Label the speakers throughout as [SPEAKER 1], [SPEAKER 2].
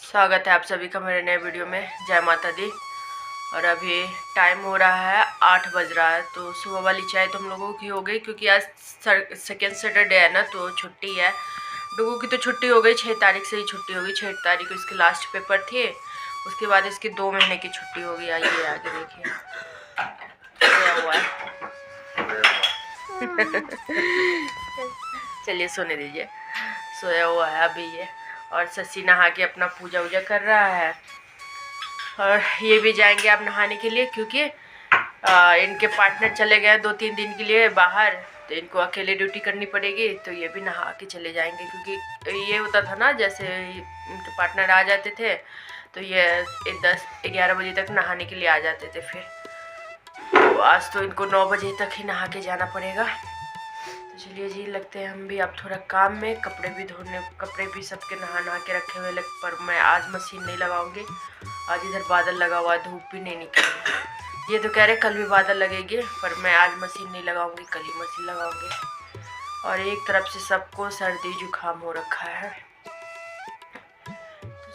[SPEAKER 1] स्वागत है आप सभी का मेरे नए वीडियो में। जय माता दी। और अभी टाइम हो रहा है 8 बज रहा है। तो सुबह वाली चाय तो हम लोगों की हो गई, क्योंकि आज सेकेंड सैटरडे है ना, तो छुट्टी है। डुगू की तो छुट्टी हो गई, 6 तारीख से ही छुट्टी होगी। 6 तारीख को इसके लास्ट पेपर थे, उसके बाद इसकी 2 महीने की छुट्टी होगी। आइए आगे देखिए क्या हुआ है। चलिए सोने दीजिए, सोया हुआ है अभी ये। और ससी नहा के अपना पूजा वूजा कर रहा है। और ये भी जाएंगे अब नहाने के लिए, क्योंकि इनके पार्टनर चले गए 2-3 दिन के लिए बाहर, तो इनको अकेले ड्यूटी करनी पड़ेगी। तो ये भी नहा के चले जाएंगे, क्योंकि ये होता था ना, जैसे इनके पार्टनर आ जाते थे तो ये 10-11 बजे तक नहाने के लिए आ जाते थे। फिर तो आज तो इनको 9 बजे तक ही नहा के जाना पड़ेगा। तो चलिए जी, लगते हैं हम भी अब थोड़ा काम में। कपड़े भी सबके नहा के रखे हुए पर मैं आज मशीन नहीं लगाऊंगी। आज इधर बादल लगा हुआ है, धूप भी नहीं निकली। ये तो कह रहे कल भी बादल लगेगी, पर मैं आज मशीन नहीं लगाऊंगी, कल ही मशीन लगाऊंगी। और एक तरफ से सबको सर्दी जुकाम हो रखा है। तो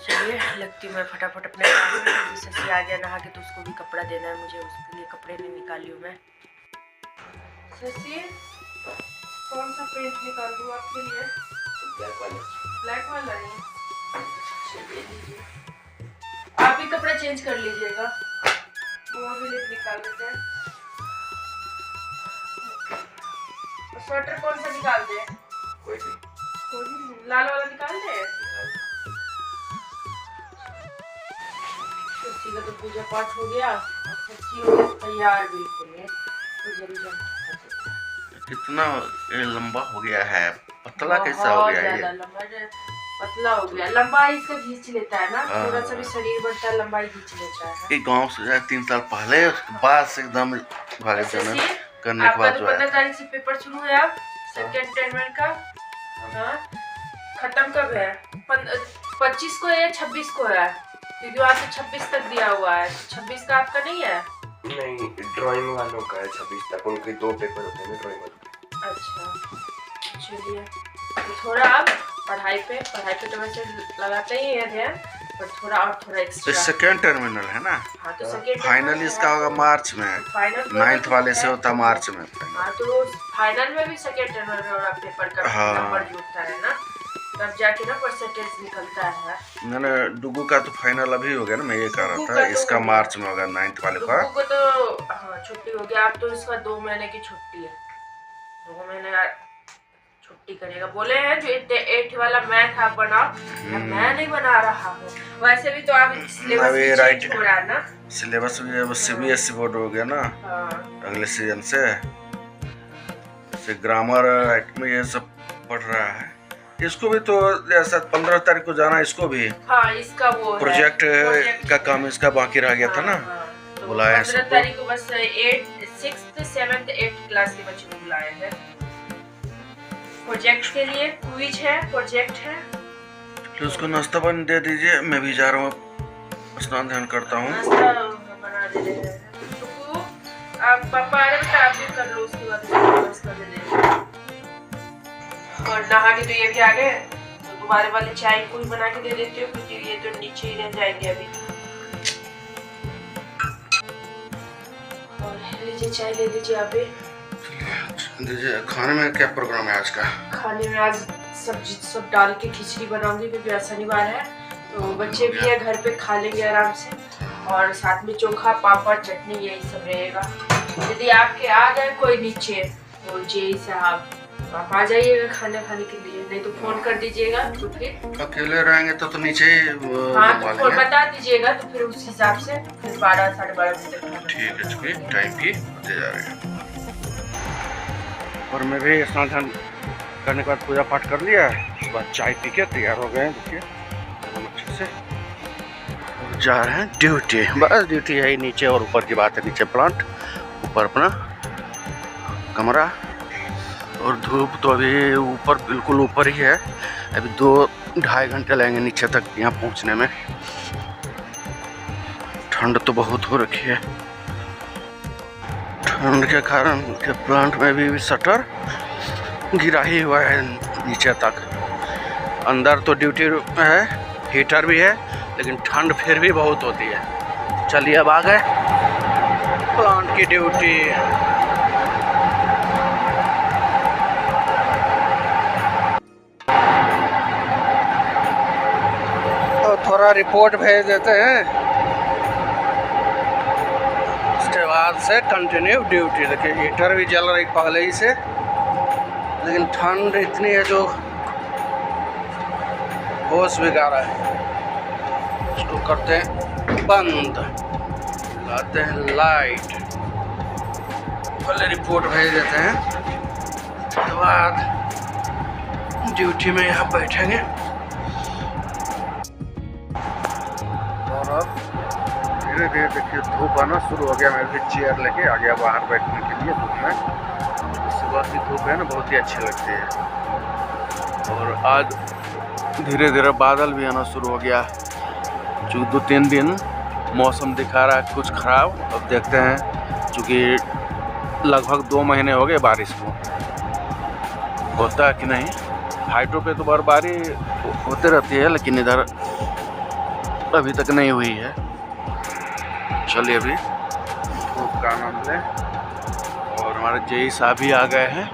[SPEAKER 1] चलिए लगती हूँ मैं फटाफट अपने काम में। ससी आ गया नहा के, तो उसको भी कपड़ा देना है मुझे, उसके लिए कपड़े नहीं निकाली हूँ मैं। ससी कौन सा पेंट निकाल दूँ आपके लिए? ब्लैक वाला नहीं, चलिए लीजिए। आप भी कपड़ा चेंज कर लीजिएगा, वो भी निकाल देते हैं। स्वेटर कौन सा निकाल दे? कोई भी लाल वाला निकाल दे। सच्ची का तो पूजा पाठ हो गया, सच्ची हो गया तैयार बिल्कुल है। तो जल्दी
[SPEAKER 2] कितना लंबा हो गया है, पतला कैसा हो गया है?
[SPEAKER 1] पतला हो गया, लंबाई इसका खींच लेता है ना, थोड़ा सा भी शरीर बढ़ता है लंबाई खींच लेता है।
[SPEAKER 2] एक गांव से 3 साल पहले, उसके बाद से एकदम भागे जाना करने के बाद जो है।
[SPEAKER 1] 15 तारीख से पेपर शुरू है अब सेकेंड टर्म का। हाँ, खत्म कब है? 25 को है या 26 को है? क्योंकि वहाँ तो 26 तक दिया हुआ है। 26 का आपका नहीं है?
[SPEAKER 3] नहीं, ड्राइंग वालों का है 26 तक। उनके 2 पेपर होते हैं ड्राइंग वालों के।
[SPEAKER 1] अच्छा, चलिए तो थोड़ा आप पढ़ाई पे तो वैसे लगाते ही है ध्यान, पर थोड़ा एक्स्ट्रा।
[SPEAKER 2] सेकेंड टर्मिनल है ना?
[SPEAKER 1] हाँ, तो सेकेंड
[SPEAKER 2] फाइनल इसका होगा मार्च में।
[SPEAKER 1] फाइनल
[SPEAKER 2] 9th वाले से होता मार्च में।
[SPEAKER 1] हाँ, तो फाइनल में भी सेकेंड टर्मिनल वाला पेपर का नंबर जुड़ता है ना, तब जाके ना परसेंटेज निकलता है।
[SPEAKER 2] मैंने डुगू का तो फाइनल अभी हो गया ना, मैं ये कह रहा था। इसका मार्च में होगा 9th वाले का।
[SPEAKER 1] डुगू को तो हाँ छुट्टी हो गया। अब तो इसका 2 महीने की छुट्टी है, 2 महीने छुट्टी करेगा। बोले हैं जो 8 वाला मैथ आप बनाओ, मैं नहीं बना रहा हूँ। वैसे भी तो आप सिलेबस चेंज हो रहा है ना,
[SPEAKER 2] सिलेबस भी अब CBSE बोर्ड हो गया ना।
[SPEAKER 1] हाँ।
[SPEAKER 2] अगले सीजन से ग्रामर एक्ट में ये सब पढ़ रहा है। इसको भी तो जैसा 15 तारीख को जाना, इसको भी
[SPEAKER 1] हाँ, इसका वो
[SPEAKER 2] प्रोजेक्ट का काम इसका बाकी रह गया था ना।
[SPEAKER 1] तो
[SPEAKER 2] बुलाया है
[SPEAKER 1] 15 तारीख को बस 6th 7th 8th क्लास के बच्चों को बुलाए हैं प्रोजेक्ट के लिए। क्विज है, प्रोजेक्ट है।
[SPEAKER 2] तो उसको नाश्ता पानी दे दीजिए, मैं भी जा रहा हूँ, स्नान ध्यान करता हूँ।
[SPEAKER 1] नाश्ता बना दे रहे हैं। तो आप पापा आ रहे हैं, आप भी कर लो, उसके बाद नाश्ता दे देंगे। और नहा के तो ये भी आ गए, तो दोबारा वाली चाय को ही बना के दे देती हूँ, क्योंकि ये तो नीचे ही रह जाएंगे अभी। और लीजिए चाय ले लीजिए आप भी।
[SPEAKER 2] दीजिए। खाने में क्या प्रोग्राम है आज का?
[SPEAKER 1] खाने में आज सब्जी सब डाल के खिचड़ी बनाऊंगी, क्योंकि आज शनिवार है, तो बच्चे भी है घर पे, खा लेंगे आराम से। और साथ में चोखा पापड़ चटनी यही सब रहेगा। यदि आपके आ जाए कोई नीचे, तो जी साहब आप आ जाइएगा खाना खाने के लिए, नहीं तो फोन कर दीजिएगा। तो फिर
[SPEAKER 2] अकेले रहेंगे तो नीचे
[SPEAKER 1] हाँ, तो फोन बता दीजिएगा, तो फिर उस हिसाब से फिर 12 साढ़े 12 बजे तक।
[SPEAKER 2] ठीक है, चलिए टाइम भी होते जा रहे हैं। और मैं भी स्नान ध्यान करने के बाद पूजा पाठ कर लिया है। उसके बाद चाय पी के तैयार हो गए हैं, देखिए अच्छे से। और जा रहे हैं ड्यूटी। बस ड्यूटी है ही, नीचे और ऊपर की बात है। नीचे प्लांट, ऊपर अपना कमरा। और धूप तो अभी ऊपर बिल्कुल ऊपर ही है। अभी 2-2.5 घंटे लगेंगे नीचे तक यहाँ पहुँचने में। ठंड तो बहुत हो रखी है। ठंड के कारण के प्लांट में भी शटर गिरा ही हुआ है नीचे तक। अंदर तो ड्यूटी है, हीटर भी है, लेकिन ठंड फिर भी बहुत होती है। चलिए अब आ गए प्लांट की ड्यूटी। तो थोड़ा रिपोर्ट भेज देते हैं, उसके बाद से कंटिन्यू ड्यूटी। देखिए हीटर भी जल रही पहले ही से, लेकिन ठंड इतनी है जो होश भी गा रहा है। इसको करते हैं बंद, लाते हैं लाइट, पहले रिपोर्ट भेज देते हैं, उसके बाद ड्यूटी में यहाँ बैठेंगे। और अब धीरे धीरे देखिए धूप आना शुरू हो गया। मैं भी चेयर लेके आ गया बाहर बैठने के लिए धूप में। सुबह की धूप है ना, बहुत ही अच्छी लगती है। और आज धीरे धीरे बादल भी आना शुरू हो गया। जो 2-3 दिन मौसम दिखा रहा है कुछ ख़राब, अब देखते हैं। चूँकि लगभग 2 महीने हो गए बारिश को, होता है कि नहीं। हाइटों पे तो बर्फबारी होते रहती है, लेकिन इधर अभी तक नहीं हुई है। चलिए अभी धूप का आनंद लें। और हमारे जेई साहब भी आ गए हैं।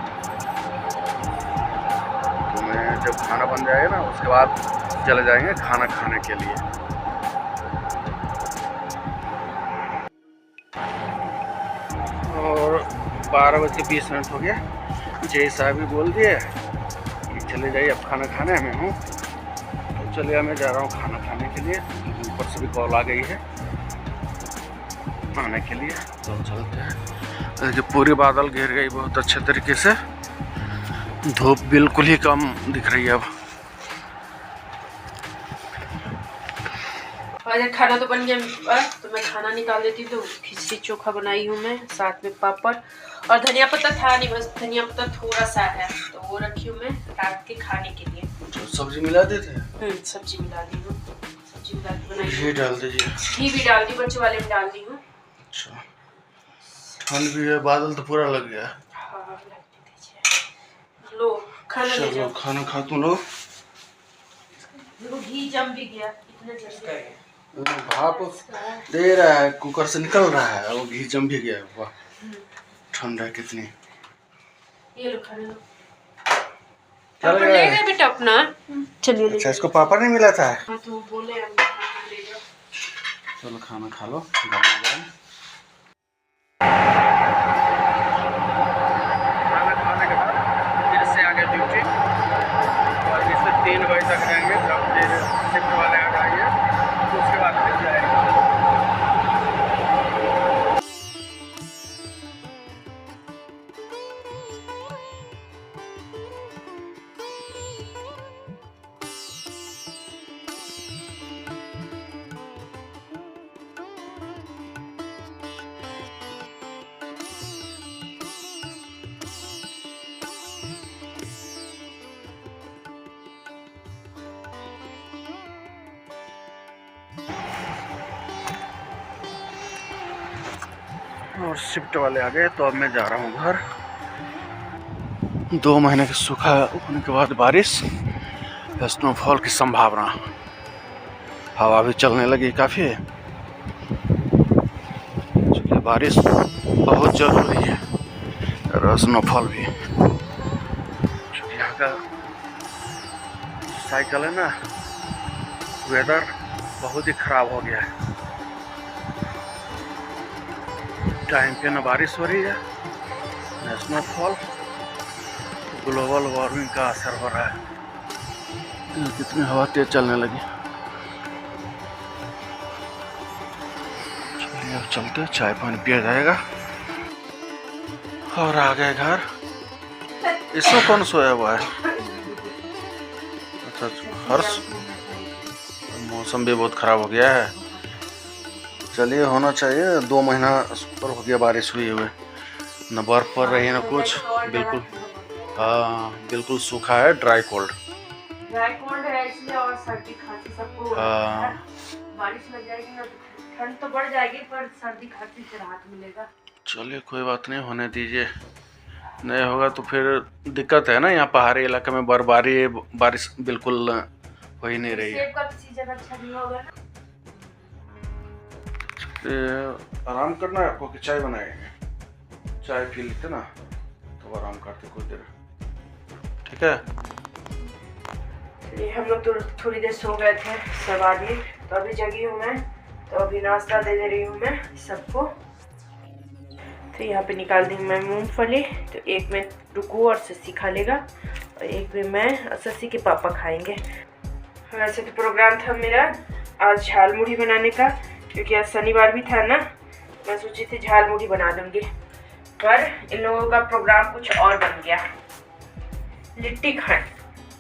[SPEAKER 2] तो मैं जब खाना बन जाएगा ना, उसके बाद चले जाएंगे खाना खाने के लिए। और 12:20 हो गया। जेई साहब भी बोल दिए कि चले जाइए अब खाना खाने में हूँ। तो चलिए मैं जा रहा हूँ खाना खाने के लिए। ऊपर से भी कॉल आ गई है आने के लिए, तो चलते हैं। देखिए पूरी बादल घेर गई बहुत अच्छे तरीके से। धूप बिल्कुल ही कम दिख रही है अब।
[SPEAKER 1] और खाना तो बन गया, तो मैं खाना निकाल देती हूँ। तो खिचड़ी चोखा बनाई हूँ मैं, साथ में पापड़ और धनिया पत्ता था नहीं, बस धनिया पत्ता थोड़ा सा है, तो वो रखी हूँ मैं रात के खाने के लिए।
[SPEAKER 2] तो सब्जी मिला देते?
[SPEAKER 1] सब्जी मिला दी हूँ, सब्जी मिला के बनाई।
[SPEAKER 2] घी डाल दीजिए।
[SPEAKER 1] घी भी डाल दी, बच्चों वाले में डाल दी हूँ।
[SPEAKER 2] अच्छा, ठंड भी है, बादल तो पूरा लग गया।
[SPEAKER 1] हाँ लगने दीजिए। लो खाना ले जाओ।
[SPEAKER 2] खाना खा तुम लोग।
[SPEAKER 1] देखो घी जम भी गया, इतना जल्दी
[SPEAKER 2] भाप दे रहा है, कुकर से निकल रहा है, वो घी जम भी गया। वाह ठंड है कितनी।
[SPEAKER 1] ये लो खाने लो। पापड़ ले गए बेटा अपना? चलिए।
[SPEAKER 2] अच्छा इसको पापड़ नहीं मिला था?
[SPEAKER 1] हाँ तो बोले हम ले जाओ।
[SPEAKER 2] चलो खाना खा लो गरम। खाना खाने के बाद फिर से आगे ड्यूटी, और इससे 3 बजे तक रहेंगे। जब फिर शिफ्ट वाले आ जाएंगे तो उसके बाद फिर जाएंगे। और शिफ्ट वाले आ गए, तो अब मैं जा रहा हूँ घर। 2 महीने के सूखा होने के बाद बारिश, स्नोफॉल की संभावना। हवा भी चलने लगी काफ़ी। चलिए बारिश बहुत ज़रूरी है और स्नोफॉल भी। यहाँ का साइकिल है ना, वेदर बहुत ही ख़राब हो गया है। टाइम पे ना बारिश हो रही है ना स्नोफॉल। ग्लोबल वार्मिंग का असर हो रहा है। कितनी हवा तेज चलने लगी। चलिए अब चलते, चाय पानी पिया जाएगा। और आ गए घर। इसमें कौन सोया हुआ है? अच्छा हर्ष। मौसम भी बहुत ख़राब हो गया है। चलिए होना चाहिए, 2 महीना ऊपर हो गया बारिश हुई हुए, न बर्फ पड़ रही है न कुछ। बिल्कुल हाँ बिल्कुल सूखा है, ड्राई कोल्ड
[SPEAKER 1] है इसलिए। और सर्दी खांसी सबको बारिश लग जाएगी ना, ठंड तो बढ़ जाएगी पर सर्दी खांसी से राहत मिलेगा।
[SPEAKER 2] चलिए कोई बात नहीं, होने दीजिए। नहीं होगा तो फिर दिक्कत है ना। यहाँ पहाड़ी इलाके में बर्फबारी बारिश बिल्कुल हो ही नहीं रही है।
[SPEAKER 1] सेब का सीजन अच्छा नहीं होगा ना।
[SPEAKER 2] आराम करना है आपको कि चाय बनाएंगे? चाय पी लेते ना तो आराम करते कुछ देर, ठीक है?
[SPEAKER 1] हम लोग तो थोड़ी देर सो गए थे सब आदमी, तो अभी जगी हूँ मैं, तो अभी नाश्ता दे दे रही हूँ मैं सबको। तो यहाँ पे निकाल दी मैं मूंगफली, तो एक में रुकू और सस्सी खा लेगा और एक में मैं और सस्सी के पापा खाएंगे। वैसे तो प्रोग्राम था मेरा आज झाल मुढ़ी बनाने का, क्योंकि आज शनिवार भी था ना, मैं सोची थी झाल मुढ़ी बना दूंगी, पर इन लोगों का प्रोग्राम कुछ और बन गया,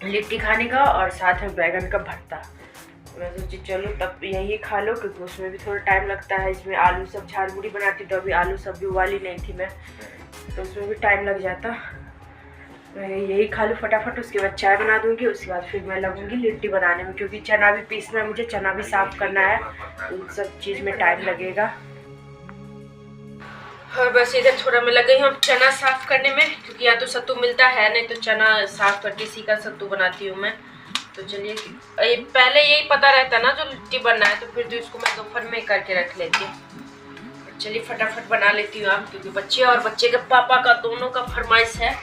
[SPEAKER 1] लिट्टी खाने का और साथ में बैगन का भरता। मैं सोची चलो तब यही खा लो, क्योंकि उसमें भी थोड़ा टाइम लगता है। इसमें आलू सब झाल मुढ़ी बनाती तो अभी आलू सब भी उबाली नहीं थी मैं, तो उसमें भी टाइम लग जाता। मैं यही खा लूँ फटाफट, उसके बाद चाय बना दूंगी, उसके बाद फिर मैं लगूंगी लिट्टी बनाने में, क्योंकि चना भी पीसना है मुझे, चना भी साफ़ करना है, उन सब चीज़ में टाइम लगेगा। और बस इधर थोड़ा मैं लग गई हूँ चना साफ़ करने में, क्योंकि यहाँ तो सत्तू मिलता है नहीं, तो चना साफ़ करके इसी का सत्तू बनाती हूँ मैं। तो चलिए, पहले यही पता रहता ना जो लिट्टी बनना है, तो फिर तो इसको मैं दोपहर में करके रख लेती हूँ। चलिए फटाफट बना लेती हूँ आप, क्योंकि बच्चे और बच्चे के पापा का दोनों का फरमाइश है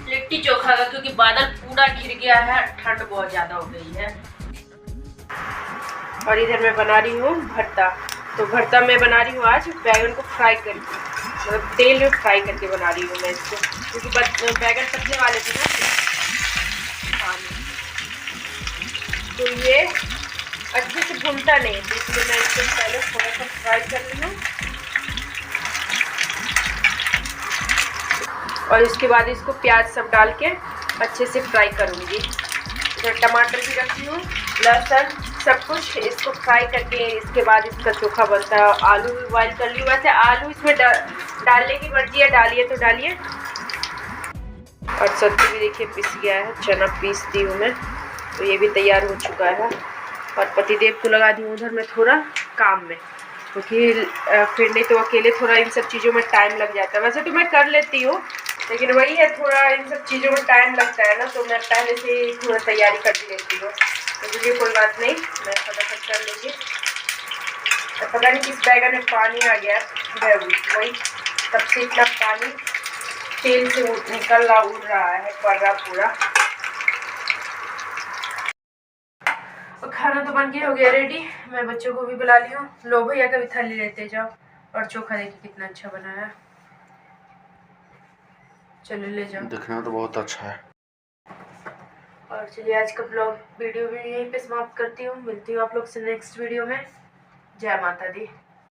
[SPEAKER 1] लिट्टी चोखा का, क्योंकि बादल पूरा घिर गया है, ठंड बहुत ज़्यादा हो गई है। और इधर मैं बना रही हूँ भरता, तो भरता मैं बना रही हूँ आज बैगन को फ्राई करके, मतलब तेल में फ्राई करके बना रही हूँ मैं इसको, क्योंकि बैगन पकने वाले थे ना, तो ये अच्छे से भूनता नहीं, तो इसलिए मैं इसको पहले थोड़ा सा फ्राई कर रही हूँ और इसके बाद इसको प्याज सब डाल के अच्छे से फ्राई करूँगी। इधर टमाटर भी रखी हूँ, लहसुन सब कुछ, इसको फ्राई करके इसके बाद इसका चोखा बनता है। आलू भी बॉइल कर ली, वैसे आलू इसमें डालने की मर्जी है, डालिए तो डालिए। और सब्जी भी देखिए पिस गया है, चना पीस दी हूँ मैं, तो ये भी तैयार हो चुका है। और पतिदेव को लगा दी हूँ उधर में थोड़ा काम में, क्योंकि फिर नहीं तो अकेले थोड़ा इन सब चीज़ों में टाइम लग जाता है। वैसे तो मैं कर लेती हूँ, लेकिन वही है थोड़ा इन सब चीज़ों में टाइम लगता है ना, तो मैं पहले से ही थोड़ा तैयारी कर लेती हूँ। तो मुझे कोई बात नहीं, मैं फटाफट कर लूँगी। पता नहीं किस बैगन में पानी आ गया है, वही तब से इतना पानी तेल से निकल रहा, उड़ रहा है, पड़ रहा पूरा। और खाना तो बन के हो गया रेडी, मैं बच्चों को भी बुला ली हूँ। लो भैया का भी थाली लेते जाओ, और चोखा देखिए कितना अच्छा बना है, चलो ले जाओ।
[SPEAKER 2] दिखने में तो बहुत अच्छा है।
[SPEAKER 1] और चलिए आज का ब्लॉग वीडियो भी यहीं पे समाप्त करती हूँ, मिलती हूँ आप लोग से नेक्स्ट वीडियो में। जय माता दी।